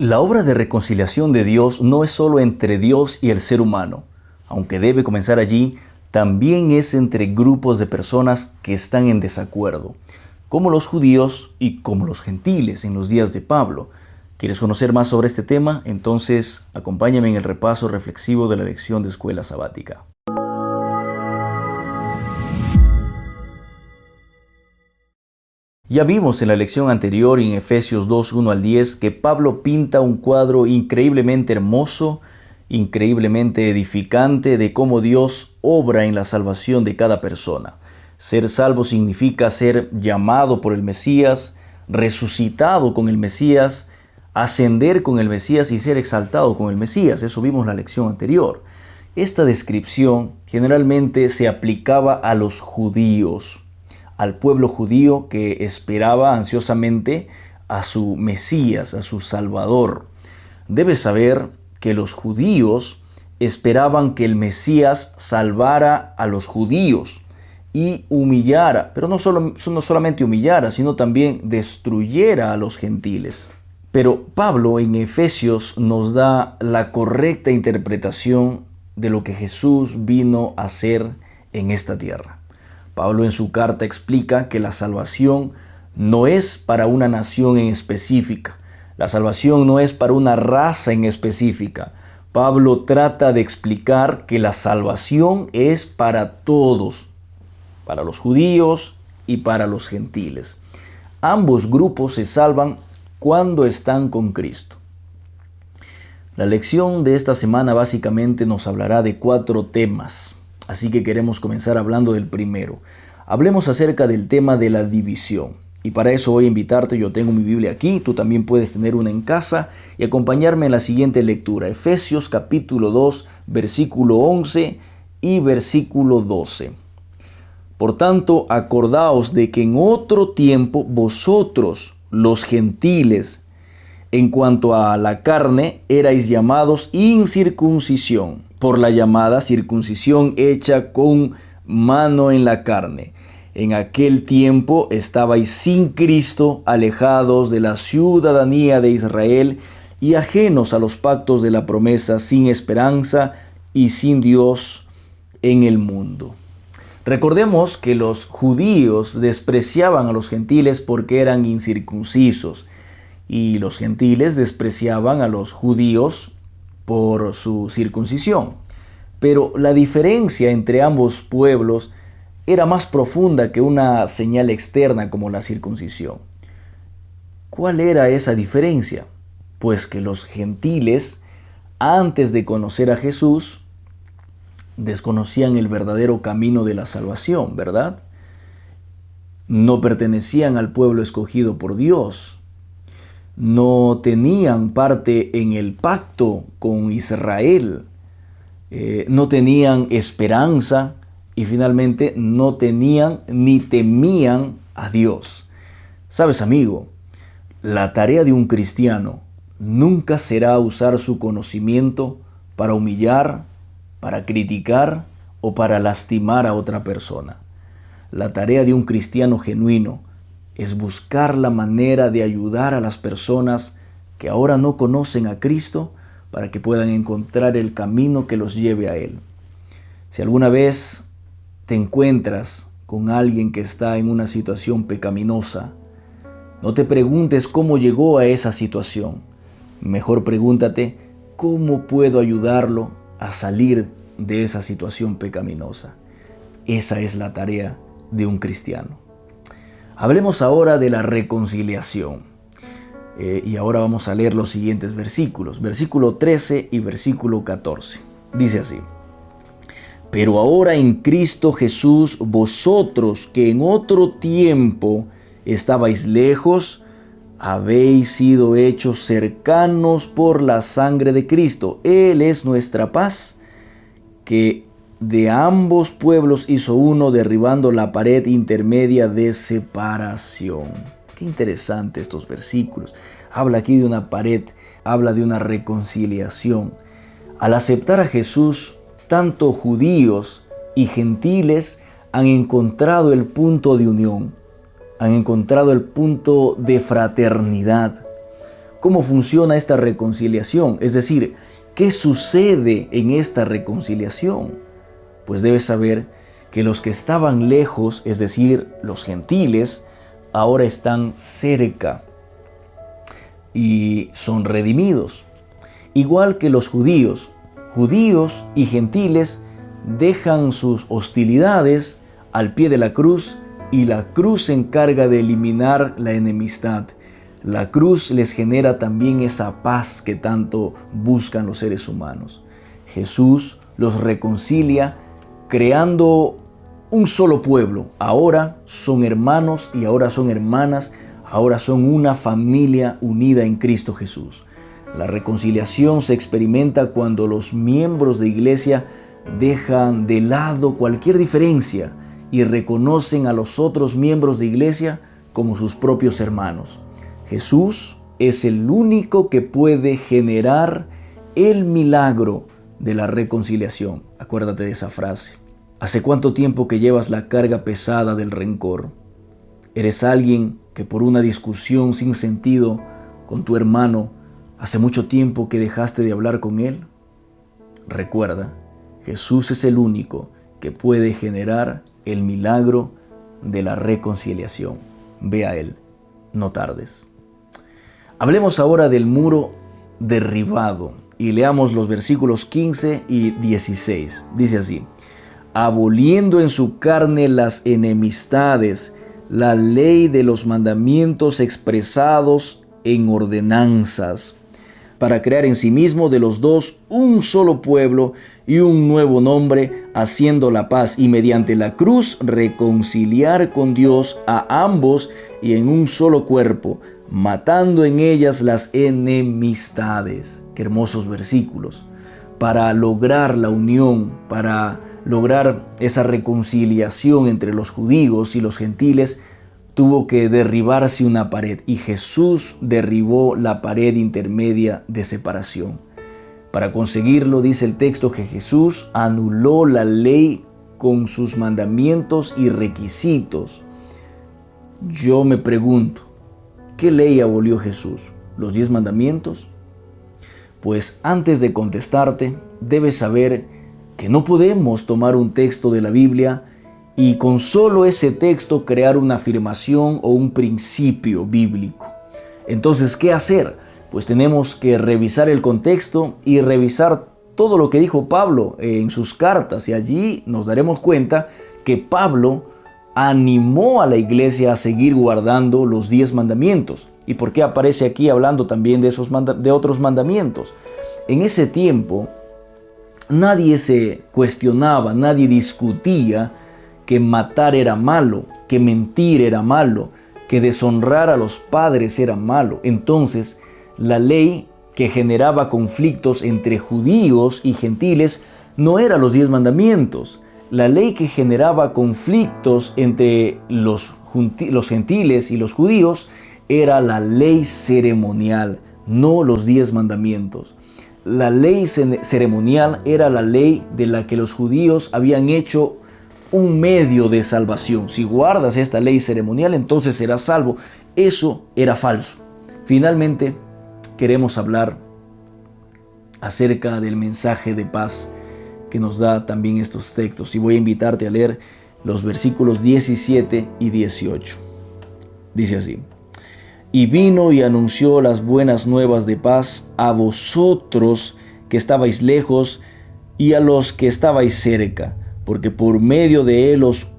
La obra de reconciliación de Dios no es solo entre Dios y el ser humano, aunque debe comenzar allí, también es entre grupos de personas que están en desacuerdo, como los judíos y como los gentiles en los días de Pablo. ¿Quieres conocer más sobre este tema? Entonces, acompáñame en el repaso reflexivo de la lección de escuela sabática. Ya vimos en la lección anterior y en Efesios 2, 1 al 10 que Pablo pinta un cuadro increíblemente hermoso, increíblemente edificante de cómo Dios obra en la salvación de cada persona. Ser salvo significa ser llamado por el Mesías, resucitado con el Mesías, ascender con el Mesías y ser exaltado con el Mesías. Eso vimos en la lección anterior. Esta descripción generalmente se aplicaba a los judíos, al pueblo judío que esperaba ansiosamente a su Mesías, a su Salvador. Debes saber que los judíos esperaban que el Mesías salvara a los judíos y humillara, pero no solamente humillara, sino también destruyera a los gentiles. Pero Pablo en Efesios nos da la correcta interpretación de lo que Jesús vino a hacer en esta tierra. Pablo en su carta explica que la salvación no es para una nación en específica. La salvación no es para una raza en específica. Pablo trata de explicar que la salvación es para todos, para los judíos y para los gentiles. Ambos grupos se salvan cuando están con Cristo. La lección de esta semana básicamente nos hablará de 4 temas. Así que queremos comenzar hablando del primero. Hablemos acerca del tema de la división. Y para eso voy a invitarte, yo tengo mi Biblia aquí, tú también puedes tener una en casa y acompañarme en la siguiente lectura. Efesios capítulo 2, versículo 11 y versículo 12. Por tanto, acordaos de que en otro tiempo vosotros, los gentiles, en cuanto a la carne, erais llamados incircuncisión, por la llamada circuncisión hecha con mano en la carne. En aquel tiempo estabais sin Cristo, alejados de la ciudadanía de Israel y ajenos a los pactos de la promesa, sin esperanza y sin Dios en el mundo. Recordemos que los judíos despreciaban a los gentiles porque eran incircuncisos y los gentiles despreciaban a los judíos por su circuncisión. Pero la diferencia entre ambos pueblos era más profunda que una señal externa como la circuncisión. ¿Cuál era esa diferencia? Pues que los gentiles, antes de conocer a Jesús, desconocían el verdadero camino de la salvación, ¿verdad? No pertenecían al pueblo escogido por Dios. No tenían parte en el pacto con Israel, no tenían esperanza y finalmente no tenían ni temían a Dios. Sabes, amigo, la tarea de un cristiano nunca será usar su conocimiento para humillar, para criticar o para lastimar a otra persona. La tarea de un cristiano genuino es buscar la manera de ayudar a las personas que ahora no conocen a Cristo para que puedan encontrar el camino que los lleve a Él. Si alguna vez te encuentras con alguien que está en una situación pecaminosa, no te preguntes cómo llegó a esa situación. Mejor pregúntate cómo puedo ayudarlo a salir de esa situación pecaminosa. Esa es la tarea de un cristiano. Hablemos ahora de la reconciliación. Y ahora vamos a leer los siguientes versículos. Versículo 13 y versículo 14. Dice así. Pero ahora en Cristo Jesús, vosotros que en otro tiempo estabais lejos, habéis sido hechos cercanos por la sangre de Cristo. Él es nuestra paz, que de ambos pueblos hizo uno, derribando la pared intermedia de separación. Qué interesante estos versículos. Habla aquí de una pared, habla de una reconciliación. Al aceptar a Jesús, tanto judíos y gentiles han encontrado el punto de unión, han encontrado el punto de fraternidad. ¿Cómo funciona esta reconciliación? Es decir, ¿qué sucede en esta reconciliación? Pues debes saber que los que estaban lejos, es decir, los gentiles, ahora están cerca y son redimidos. Igual que los judíos y gentiles dejan sus hostilidades al pie de la cruz y la cruz se encarga de eliminar la enemistad. La cruz les genera también esa paz que tanto buscan los seres humanos. Jesús los reconcilia creando un solo pueblo. Ahora son hermanos y ahora son hermanas, ahora son una familia unida en Cristo Jesús. La reconciliación se experimenta cuando los miembros de iglesia dejan de lado cualquier diferencia y reconocen a los otros miembros de iglesia como sus propios hermanos. Jesús es el único que puede generar el milagro de la reconciliación. Acuérdate de esa frase. ¿Hace cuánto tiempo que llevas la carga pesada del rencor? ¿Eres alguien que por una discusión sin sentido con tu hermano, hace mucho tiempo que dejaste de hablar con él? Recuerda, Jesús es el único que puede generar el milagro de la reconciliación. Ve a Él, no tardes. Hablemos ahora del muro derribado y leamos los versículos 15 y 16. Dice así: aboliendo en su carne las enemistades, la ley de los mandamientos expresados en ordenanzas, para crear en sí mismo de los dos un solo pueblo y un nuevo nombre, haciendo la paz, y mediante la cruz reconciliar con Dios a ambos y en un solo cuerpo, matando en ellas las enemistades. Qué hermosos versículos. Para lograr la unión, para lograr esa reconciliación entre los judíos y los gentiles, tuvo que derribarse una pared, y Jesús derribó la pared intermedia de separación. Para conseguirlo, dice el texto, que Jesús anuló la ley con sus mandamientos y requisitos. Yo me pregunto, ¿qué ley abolió Jesús? ¿Los 10 mandamientos? Pues antes de contestarte, debes saber que no podemos tomar un texto de la Biblia y con solo ese texto crear una afirmación o un principio bíblico. Entonces, ¿qué hacer? Pues tenemos que revisar el contexto y revisar todo lo que dijo Pablo en sus cartas, y allí nos daremos cuenta que Pablo animó a la iglesia a seguir guardando los 10 mandamientos. ¿Y por qué aparece aquí hablando también de otros mandamientos? En ese tiempo nadie se cuestionaba, nadie discutía que matar era malo, que mentir era malo, que deshonrar a los padres era malo. Entonces, la ley que generaba conflictos entre judíos y gentiles no era los 10 mandamientos. La ley que generaba conflictos entre los gentiles y los judíos era la ley ceremonial, no los 10 mandamientos. La ley ceremonial era la ley de la que los judíos habían hecho un medio de salvación. Si guardas esta ley ceremonial, entonces serás salvo. Eso era falso. Finalmente, queremos hablar acerca del mensaje de paz que nos da también estos textos. Y voy a invitarte a leer los versículos 17 y 18. Dice así: y vino y anunció las buenas nuevas de paz a vosotros que estabais lejos y a los que estabais cerca, porque por medio de él los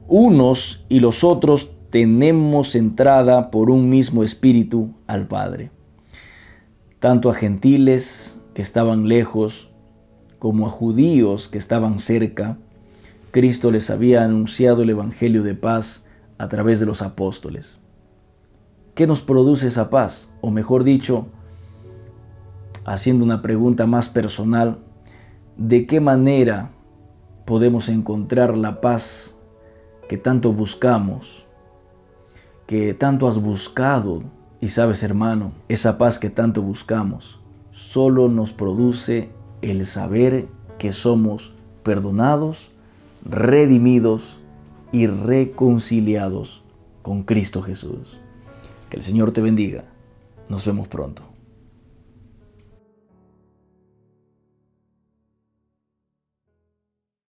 unos y los otros tenemos entrada por un mismo espíritu al Padre. Tanto a gentiles que estaban lejos como a judíos que estaban cerca, Cristo les había anunciado el evangelio de paz a través de los apóstoles. ¿Qué nos produce esa paz? O mejor dicho, haciendo una pregunta más personal, ¿de qué manera podemos encontrar la paz que tanto buscamos, que tanto has buscado? Y sabes, hermano, esa paz que tanto buscamos solo nos produce el saber que somos perdonados, redimidos y reconciliados con Cristo Jesús. Que el Señor te bendiga. Nos vemos pronto.